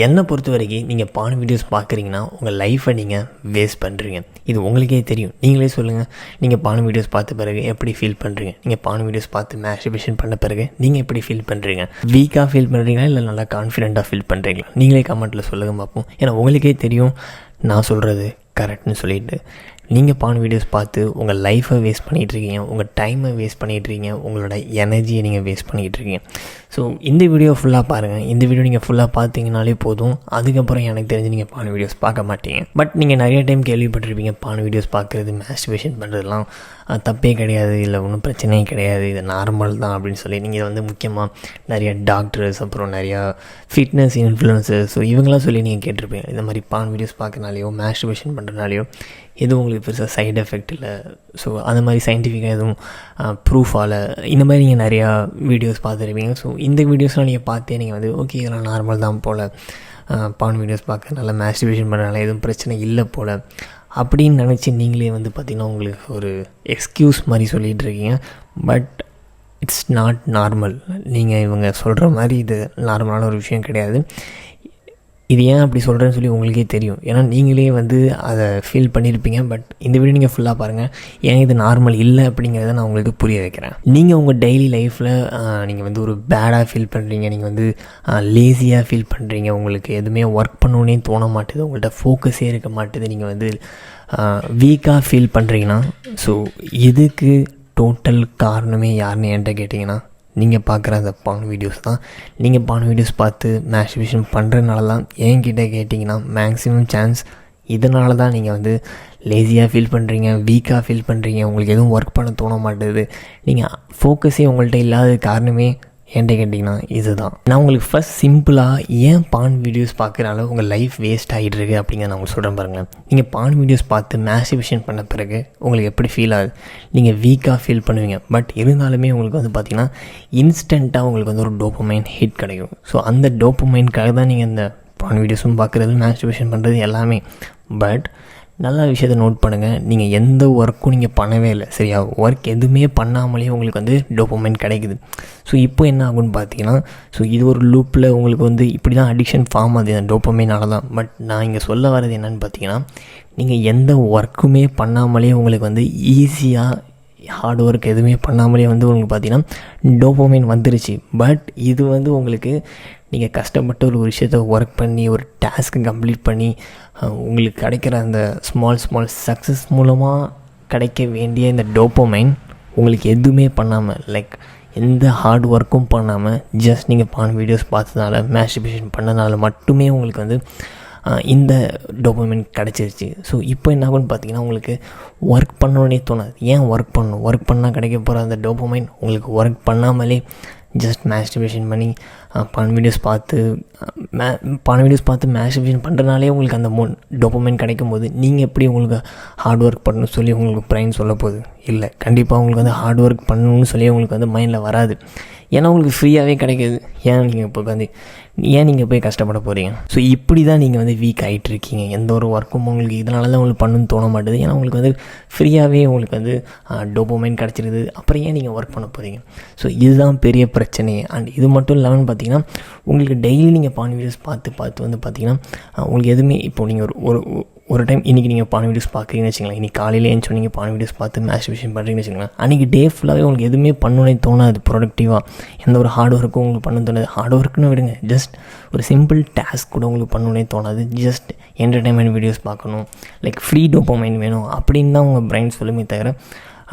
என்னை பொறுத்த வரைக்கும் நீங்கள் பான் வீடியோஸ் பார்க்குறீங்கன்னா உங்கள் லைஃப்பை நீங்கள் வேஸ்ட் பண்ணுறீங்க. இது உங்களுக்கே தெரியும். நீங்களே சொல்லுங்கள், நீங்கள் பான் வீடியோஸ் பார்த்த பிறகு எப்படி ஃபீல் பண்ணுறீங்க? நீங்கள் பான் வீடியோஸ் பார்த்து மாஸ்டர்பேஷன் பண்ண பிறகு நீங்கள் எப்படி ஃபீல் பண்ணுறீங்க? வீக்காக ஃபீல் பண்ணுறீங்களா இல்லை நல்லா கான்ஃபிடென்ட்டாக ஃபீல் பண்ணுறீங்களா? நீங்களே கமெண்ட்டில் சொல்லுங்கள் பார்ப்போம். ஏன்னா உங்களுக்கே தெரியும் நான் சொல்கிறது கரெக்ட்னு சொல்லிட்டு. நீங்கள் பான் வீடியோஸ் பார்த்து உங்கள் லைஃப்பை வேஸ்ட் பண்ணிகிட்ருக்கீங்க, உங்கள் டைமை வேஸ்ட் பண்ணிகிட்ருக்கீங்க, உங்களோட எனர்ஜியை நீங்கள் வேஸ்ட் பண்ணிகிட்ருக்கீங்க. ஸோ இந்த வீடியோ ஃபுல்லாக பாருங்கள். இந்த வீடியோ நீங்கள் ஃபுல்லாக பார்த்தீங்கனாலே போதும். அதுக்கப்புறம் எனக்கு தெரிஞ்சு நீங்கள் பான் வீடியோஸ் பார்க்க மாட்டீங்க. பட் நீங்கள் நிறைய டைம் கேள்விப்பட்டிருப்பீங்க, பான் வீடியோஸ் பார்க்குறது, மாஸ்டர்பேஷன் பண்ணுறதுலாம் தப்பே கிடையாது, இல்லை ஒன்றும் பிரச்சனையே கிடையாது, இது நார்மல் தான் அப்படின்னு சொல்லி. நீங்கள் முக்கியமாக நிறைய டாக்டர்ஸ், அப்புறம் நிறையா ஃபிட்னஸ் இன்ஃப்ளூயன்சர்ஸ், ஸோ இவங்களாம் சொல்லி நீங்கள் கேட்டிருப்பீங்க, இந்த மாதிரி பான் வீடியோஸ் பார்க்கறனாலையோ மாஸ்டர்பேஷன் பண்ணுறதுனாலையோ எதுவும் உங்களுக்கு பெருசாக சைடு எஃபெக்ட் இல்லை, ஸோ அந்த மாதிரி சயின்டிஃபிக்காக எதுவும் ப்ரூஃபால் இந்த மாதிரி நீங்கள் நிறையா வீடியோஸ் பார்த்துருப்பீங்க. ஸோ இந்த வீடியோஸ்லாம் நீங்கள் பார்த்தே நீங்கள் ஓகே இதெல்லாம் நார்மல் தான் போல், பான் வீடியோஸ் பார்க்க நல்லா மாஸ்டர்பேஷன் பண்ணுறதுனால எதுவும் பிரச்சனை இல்லை போல் அப்படின்னு நினச்சி நீங்களே பார்த்திங்கன்னா உங்களுக்கு ஒரு எக்ஸ்கியூஸ் மாதிரி சொல்லிகிட்டு இருக்கீங்க. But it's not normal. நீங்கள் இவங்க சொல்கிற மாதிரி இது நார்மலான ஒரு விஷயம் கிடையாது. இது ஏன் அப்படி சொல்கிறேன்னு சொல்லி உங்களுக்கே தெரியும். ஏன்னா நீங்களே அதை ஃபீல் பண்ணியிருப்பீங்க. பட் இந்த வீடியோ நீங்கள் ஃபுல்லாக பாருங்கள், ஏன் இது நார்மல் இல்லை அப்படிங்கிறத நான் உங்களுக்கு புரிய வைக்கிறேன். நீங்கள் உங்கள் டெய்லி லைஃப்பில் நீங்கள் ஒரு பேடாக ஃபீல் பண்ணுறீங்க, நீங்கள் லேசியாக ஃபீல் பண்ணுறீங்க, உங்களுக்கு எதுவுமே ஒர்க் பண்ணணுன்னே தோண மாட்டுது, உங்கள்கிட்ட ஃபோக்கஸே இருக்க மாட்டுது, நீங்கள் வீக்காக ஃபீல் பண்ணுறீங்கன்னா, ஸோ இதுக்கு டோட்டல் காரணமே யாருன்னு என்கிட்ட கேட்டிங்கன்னா நீங்கள் பார்க்குற அந்த பான் வீடியோஸ் தான். நீங்கள் பான் வீடியோஸ் பார்த்து மாஸ்டர்பேஷன் பண்ணுறதுனால தான் என்கிட்ட கேட்டிங்கன்னா மேக்ஸிமம் சான்ஸ் இதனால தான் நீங்கள் லேசியாக ஃபீல் பண்ணுறீங்க, வீக்காக ஃபீல் பண்ணுறீங்க, உங்களுக்கு எதுவும் ஒர்க் பண்ண தோண மாட்டேது, நீங்கள் ஃபோக்கஸே உங்கள்கிட்ட இல்லாத காரணமே என்கிட்ட கேட்டிங்கன்னா இதுதான். நான் உங்களுக்கு ஃபஸ்ட் சிம்பிளாக ஏன் பான் வீடியோஸ் பார்க்குறனால உங்கள் லைஃப் வேஸ்ட் ஆகிட்டுருக்கு அப்படிங்கிறத நான் உங்களுக்கு சொல்கிறேன் பாருங்களேன். நீங்கள் பான் வீடியோஸ் பார்த்து மாஸ்டர்பேஷன் பண்ண பிறகு உங்களுக்கு எப்படி ஃபீல் ஆகுது? நீங்கள் வீக்காக ஃபீல் பண்ணுவீங்க. பட் இருந்தாலுமே உங்களுக்கு பார்த்திங்கன்னா இன்ஸ்டண்ட்டாக உங்களுக்கு ஒரு டோபமைன் ஹிட் கிடைக்கும். ஸோ அந்த டோபமைனுக்காக தான் நீங்கள் இந்த பான் வீடியோஸும் பார்க்குறது, மாஸ்டர்பேஷன் பண்ணுறது எல்லாமே. பட் நல்ல விஷயத்தை நோட் பண்ணுங்கள், நீங்கள் எந்த ஒர்க்கும் நீங்கள் பண்ணவே இல்லை, சரியா? ஒர்க் எதுவுமே பண்ணாமலே உங்களுக்கு டோபமைன் கிடைக்குது. ஸோ இப்போ என்ன ஆகுன்னு பார்த்தீங்கன்னா, ஸோ இது ஒரு லூப்பில் உங்களுக்கு இப்படி தான் அடிக்ஷன் ஃபார்ம் ஆகுது இந்த டோபமைனால தான். பட் நான் இங்கே சொல்ல வர்றது என்னென்னு பார்த்தீங்கன்னா, நீங்கள் எந்த ஒர்க்குமே பண்ணாமலே உங்களுக்கு ஈஸியாக ஹார்ட் ஒர்க் எதுவுமே பண்ணாமலே உங்களுக்கு பார்த்தீங்கன்னா டோபமைன் வந்துருச்சு. பட் இது உங்களுக்கு நீங்கள் கஷ்டப்பட்டு ஒரு விஷயத்தை ஒர்க் பண்ணி ஒரு டாஸ்க்கு கம்ப்ளீட் பண்ணி உங்களுக்கு கிடைக்கிற அந்த ஸ்மால் சக்ஸஸ் மூலமாக கிடைக்க வேண்டிய இந்த டோபமைன் உங்களுக்கு எதுவுமே பண்ணாமல், லைக் எந்த ஹார்ட் ஒர்க்கும் பண்ணாமல் ஜஸ்ட் நீங்கள் பான் வீடியோஸ் பார்த்ததுனால, மாஸ்டர்பேஷன் பண்ணதுனால மட்டுமே உங்களுக்கு இந்த டோபமைன் கிடச்சிருச்சு. ஸோ இப்போ என்ன ஆகும்னு பார்த்தீங்கன்னா, உங்களுக்கு ஒர்க் பண்ணணுன்னே தோணாது. ஏன் ஒர்க் பண்ணணும்? ஒர்க் பண்ணால் கிடைக்க போகிற அந்த டோபமைன் உங்களுக்கு ஒர்க் பண்ணாமலே ஜஸ்ட் மாஸ்டர்பேஷன் பண்ணி பான் வீடியோஸ் பார்த்து மாஸ்டர்பேஷன் பண்ணுறதுனாலே உங்களுக்கு அந்த டோபமைன் கிடைக்கும் போது நீங்கள் எப்படி உங்களுக்கு ஹார்ட் ஒர்க் பண்ணணும்னு சொல்லி உங்களுக்கு பிரைன் சொல்ல போகுது? இல்லை, கண்டிப்பாக உங்களுக்கு ஹார்ட் ஒர்க் பண்ணணும்னு சொல்லி உங்களுக்கு மைண்டில் வராது. ஏன்னா உங்களுக்கு ஃப்ரீயாகவே கிடைக்கிது. ஏன் நீங்கள் இப்போ போய் கஷ்டப்பட போகிறீங்க? ஸோ இப்படி தான் நீங்கள் வீக் ஆகிட்டுருக்கீங்க. எந்த ஒரு ஒர்க்கும் உங்களுக்கு இதனால தான் உங்களுக்கு பண்ணணும்னு தோண மாட்டேது. ஏன்னா உங்களுக்கு ஃப்ரீயாகவே உங்களுக்கு டோபமைன் கிடச்சிருது. அப்புறம் ஏன் நீங்கள் ஒர்க் பண்ண போகிறீங்க? ஸோ இதுதான் பெரிய பிரச்சனையே. அண்ட் இது மட்டும் இல்லாமல் பார்த்தீங்கன்னா, உங்களுக்கு டெய்லி நீங்கள் பான் வீடியோஸ் பார்த்து பார்த்தீங்கன்னா உங்களுக்கு எதுவுமே இப்போ நீங்கள் ஒரு டைம் இன்றைக்கி நீங்கள் பான் வீடியோஸ் பார்க்குறீங்கன்னு வச்சுக்கலாம், இன்றைக்கி காலையில் எழுந்து நீங்கள் பான் வீடியோஸ் பார்த்து மாஸ்டர்பேஷன் பண்ணுறீங்கன்னு வச்சுக்கலாம், அன்றைக்கி டே ஃபுல்லாகவே உங்களுக்கு எதுவுமே பண்ணணுன்னே தோணாது. ப்ரொடக்டிவாக எந்த ஒரு ஹார்ட் ஒர்க்கும் உங்களுக்கு பண்ண தோணாது. ஹார்ட் ஒர்க்குன்னு விடுங்க, ஜஸ்ட் ஒரு சிம்பிள் டாஸ்க் கூட உங்களுக்கு பண்ணணுன்னே தோணாது. ஜஸ்ட் என்டர்டைன்மெண்ட் வீடியோஸ் பார்க்கணும், லைக் ஃப்ரீ டோபமைன் வேணும் அப்படின்னு தான் உங்கள் பிரைன் சொல்லுமே தவிர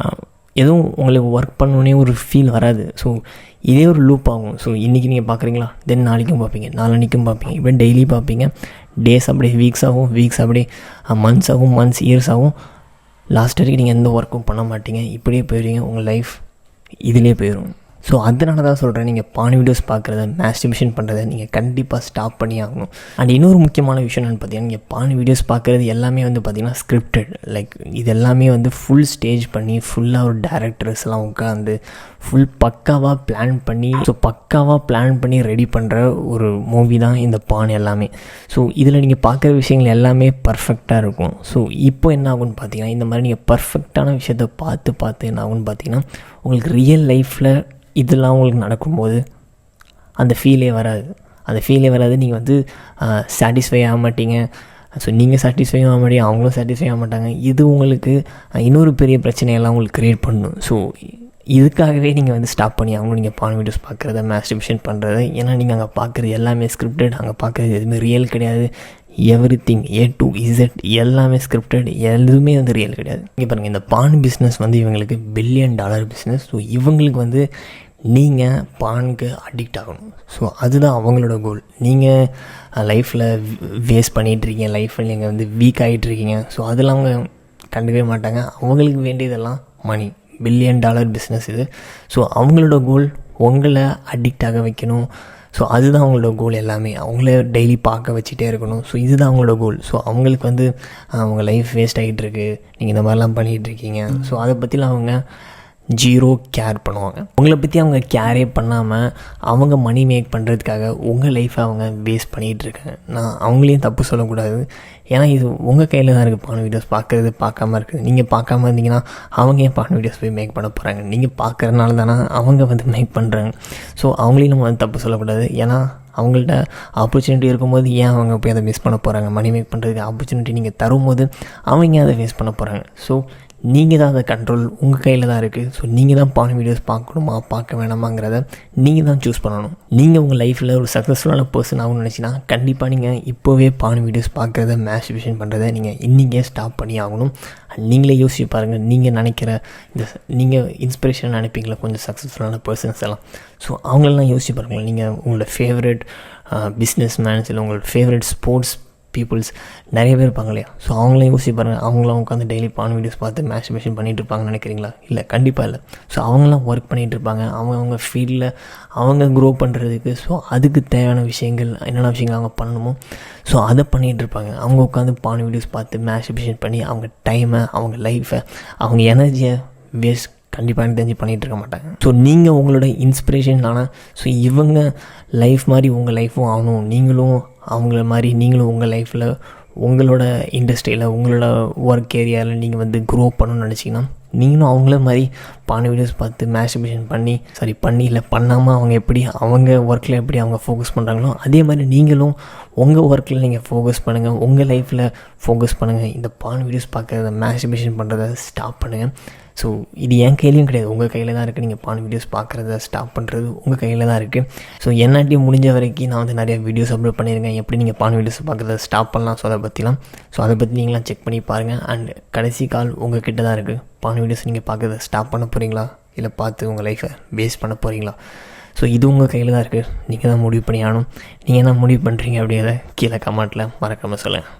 எதுவும் உங்களுக்கு ஒர்க் பண்ணணுன்னே ஒரு ஃபீல் வராது. ஸோ இதே ஒரு லூப் ஆகும். ஸோ இன்றைக்கி நீங்கள் பார்க்குறீங்களா, தென் நாளைக்கும் பார்ப்பீங்க, நாளன்னைக்கும் பார்ப்பீங்க, இப்படி டெய்லி பார்ப்பீங்க. டேஸ் அப்படியே வீக்ஸ் ஆகும், வீக்ஸ் அப்படியே மந்த்ஸ் ஆகும், மந்த்ஸ் இயர்ஸ் ஆகும். லாஸ்ட் வரைக்கும் நீங்கள் எந்த ஒர்க்கும் பண்ண மாட்டீங்க. இப்படியே போயிடுவீங்க, உங்கள் லைஃப் இதிலே போயிடும். ஸோ அதனால தான் சொல்கிறேன், நீங்கள் பான் வீடியோஸ் பார்க்குறத, மாஸ்டர்பேஷன் பண்ணுறதை நீங்கள் கண்டிப்பாக ஸ்டாப் பண்ணி ஆகணும். அண்ட் இன்னொரு முக்கியமான விஷயம் என்னென்னு பார்த்தீங்கன்னா, நீங்கள் பான் வீடியோஸ் பார்க்குறது எல்லாமே பார்த்தீங்கன்னா ஸ்கிரிப்டட். லைக் இது எல்லாமே ஃபுல் ஸ்டேஜ் பண்ணி ஃபுல்லாக ஒரு டேரக்டர்ஸ்லாம் உட்காந்து ஃபுல் பக்காவாக பிளான் பண்ணி ரெடி பண்ணுற ஒரு மூவி தான் இந்த பான் எல்லாமே. ஸோ இதில் நீங்கள் பார்க்குற விஷயங்கள் எல்லாமே பர்ஃபெக்டாக இருக்கும். ஸோ இப்போ என்ன ஆகுன்னு பார்த்தீங்கன்னா, இந்த மாதிரி நீங்கள் பர்ஃபெக்டான விஷயத்தை பார்த்து என்ன ஆகுன்னு பார்த்தீங்கன்னா, உங்களுக்கு ரியல் லைஃப்பில் இதெல்லாம் உங்களுக்கு நடக்கும்போது அந்த ஃபீலே வராது. அந்த ஃபீலே வராது. நீங்கள் வந்து சாட்டிஸ்ஃபை ஆக மாட்டீங்க. ஸோ நீங்கள் சாட்டிஸ்ஃபை ஆக மாட்டீங்க, அவங்களும் சாட்டிஸ்ஃபை ஆக மாட்டாங்க. இது உங்களுக்கு இன்னொரு பெரிய பிரச்சனையெல்லாம் உங்களுக்கு க்ரியேட் பண்ணணும். ஸோ இதுக்காகவே நீங்கள் வந்து ஸ்டாப் பண்ணி ஆகணும் நீங்கள் பான் வீடியோஸ் பார்க்குறத, மாஸ்டர்பேஷன் பண்ணுறது. ஏன்னா நீங்கள் அங்கே பார்க்குறது எல்லாமே ஸ்கிரிப்டட், அங்கே பார்க்குறது எதுவுமே ரியல் கிடையாது. எவ்ரிதிங் A to Z எல்லாமே ஸ்கிரிப்டட், எதுவுமே வந்து ரியல் கிடையாது. இங்கே பாருங்கள், இந்த பான் பிஸ்னஸ் வந்து இவங்களுக்கு $1 பில்லியன் பிஸ்னஸ். ஸோ இவங்களுக்கு வந்து நீங்கள் பானுக்கு அடிக்ட் ஆகணும். ஸோ அதுதான் அவங்களோட கோல். நீங்கள் லைஃப்பில் வேஸ்ட் பண்ணிகிட்ருக்கீங்க, லைஃப்பில் நீங்கள் வந்து வீக் ஆகிட்ருக்கீங்க. ஸோ அதெல்லாம் அவங்க கண்டுக்கவே மாட்டாங்க. அவங்களுக்கு வேண்டியதெல்லாம் மணி. $1 பில்லியன் பிஸ்னஸ் இது. ஸோ அவங்களோட கோல் உங்களை அடிக்ட் ஆக வைக்கணும். ஸோ அதுதான் அவங்களோட கோல். எல்லாமே அவங்கள டெய்லி பார்க்க வச்சுட்டே இருக்கணும். ஸோ இதுதான் அவங்களோட கோல். ஸோ அவங்களுக்கு வந்து அவங்க லைஃப் வேஸ்ட் ஆகிட்டுருக்கு, நீங்கள் இந்த மாதிரிலாம் பண்ணிகிட்ருக்கீங்க. ஸோ அதை பற்றிலாம் அவங்க ஜீரோ கேர் பண்ணுவாங்க. உங்களை பற்றி அவங்க கேரே பண்ணாமல் அவங்க மணி மேக் பண்ணுறதுக்காக உங்கள் லைஃப்பை அவங்க வேஸ்ட் பண்ணிகிட்ருக்காங்க. நான் அவங்களையும் தப்பு சொல்லக்கூடாது. ஏன்னா இது உங்கள் கையில் தான் இருக்குது. பான் வீடியோஸ் பார்க்குறது, பார்க்காம இருக்குது. நீங்கள் பார்க்காம இருந்தீங்கன்னா அவங்க ஏன் பான் வீடியோஸ் போய் மேக் பண்ண போகிறாங்க? நீங்கள் பார்க்குறதுனால தானே அவங்க வந்து மேக் பண்ணுறாங்க. ஸோ அவங்களையும் நம்ம வந்து தப்பு சொல்லக்கூடாது. ஏன்னா அவங்கள்ட்ட ஆப்பர்ச்சுனிட்டி இருக்கும்போது ஏன் அவங்க போய் அதை மிஸ் பண்ண போகிறாங்க? மணி மேக் பண்ணுறதுக்கு ஆப்பர்ச்சுனிட்டி நீங்கள் தரும்போது அவங்க அதை வேஸ்ட் பண்ண போகிறாங்க. ஸோ நீங்கள் தான் அதை கண்ட்ரோல் உங்கள் கையில் தான் இருக்குது. ஸோ நீங்கள் தான் பான் வீடியோஸ் பார்க்கணுமா பார்க்க வேணாமாங்கிறத நீங்கள் தான் சூஸ் பண்ணணும். நீங்கள் உங்கள் லைஃப்பில் ஒரு சக்ஸஸ்ஃபுல்லான பர்சன் ஆகணும்னு நினச்சின்னா கண்டிப்பாக நீங்கள் இப்போவே பான் வீடியோஸ் பார்க்குறத, மாஸ்டர்பேஷன் பண்ணுறதை நீங்கள் இன்றைக்கே ஸ்டாப் பண்ணி ஆகணும். நீங்களே யோசிச்சு பாருங்கள். நீங்கள் நினைக்கிற இந்த நீங்கள் இன்ஸ்பிரேஷன் நினைப்பீங்களா கொஞ்சம் சக்ஸஸ்ஃபுல்லான பர்சன்ஸ் எல்லாம். ஸோ அவங்களெல்லாம் யோசிச்சு பாருங்கள். நீங்கள் உங்களோட ஃபேவரட் பிஸ்னஸ் மேன்ஸ் இல்லை உங்களோட ஃபேவரட் ஸ்போர்ட்ஸ் பீப்புள்ஸ் நிறைய பேர் இருப்பாங்க இல்லையா? ஸோ அவங்களையும் யோசிச்சு பாருங்கள். அவங்களாம் உட்காந்து டெய்லி பான் வீடியோஸ் பார்த்து மாஸ்டர்பேஷன் பண்ணிகிட்டு இருப்பாங்கன்னு நினைக்கிறீங்களா? இல்லை, கண்டிப்பாக இல்லை. ஸோ அவங்களாம் ஒர்க் பண்ணிகிட்டு இருப்பாங்க. அவங்க ஃபீல்டில் அவங்க க்ரோ பண்ணுறதுக்கு ஸோ அதுக்கு தேவையான விஷயங்கள், என்னென்ன விஷயங்கள் அவங்க பண்ணணுமோ ஸோ அதை பண்ணிகிட்டு இருப்பாங்க. அவங்க உட்காந்து பான் வீடியோஸ் பார்த்து மாஸ்டர்பேஷன் பண்ணி அவங்க டைமை, அவங்க லைஃப்பை, அவங்க எனர்ஜியை வேஸ்ட் கண்டிப்பாக எனக்கு தெரிஞ்சு பண்ணிகிட்டு இருக்க மாட்டாங்க. ஸோ நீங்கள் உங்களோட இன்ஸ்பிரேஷன் ஆனால் ஸோ இவங்க லைஃப் மாதிரி உங்கள் லைஃப்பும் ஆகணும், நீங்களும் அவங்கள மாதிரி நீங்களும் உங்கள் லைஃப்பில் உங்களோட இண்டஸ்ட்ரியில் உங்களோட ஒர்க் ஏரியாவில் நீங்கள் வந்து க்ரோ பண்ணணும்னு நினச்சிங்கன்னா நீங்களும் அவங்கள மாதிரி பான் வீடியோஸ் பார்த்து மாஸ்டர்பேஷன் பண்ணி இல்லை பண்ணாமல் அவங்க எப்படி அவங்க ஒர்க்கில் எப்படி அவங்க ஃபோக்கஸ் பண்ணுறாங்களோ அதே மாதிரி நீங்களும் உங்கள் ஒர்க்கில் நீங்கள் ஃபோக்கஸ் பண்ணுங்கள், உங்கள் லைஃப்பில் ஃபோக்கஸ் பண்ணுங்கள். இந்த பான் வீடியோஸ் பார்க்குறத, மாஸ்டர்பேஷன் பண்ணுறத ஸ்டாப் பண்ணுங்கள். ஸோ இது என் கையிலையும் கிடையாது, உங்கள் கையில் தான் இருக்குது. நீங்கள் பான் வீடியோஸ் பார்க்குறத ஸ்டாப் பண்ணுறது உங்கள் கையில் தான் இருக்குது. ஸோ என்னாட்டியும் முடிஞ்ச வரைக்கும் நான் வந்து நிறைய வீடியோஸ் அப்லோட் பண்ணியிருக்கேன், எப்படி நீங்கள் பான் வீடியோஸ் பார்க்குறத ஸ்டாப் பண்ணலாம். ஸோ அதை பற்றிலாம் அதை பற்றி நீங்களாம் செக் பண்ணி பாருங்கள். அண்ட் கடைசி கால் உங்கள் கிட்ட தான் இருக்குது. பான் வீடியோஸ் நீங்கள் பார்க்குறத ஸ்டாப் பண்ண போகிறீங்களா, இல்லை பார்த்து உங்கள் லைஃப்பை வேஸ்ட் பண்ண போகிறீங்களா? ஸோ இது உங்கள் கையில் தான் இருக்குது. நீங்கள் தான் முடிவு பண்ணி ஆகணும். நீங்கள் என்ன முடிவு பண்ணுறீங்க அப்படிங்கிறத கீழே கமெண்ட்டில் மறக்காமல் சொல்லுங்கள்.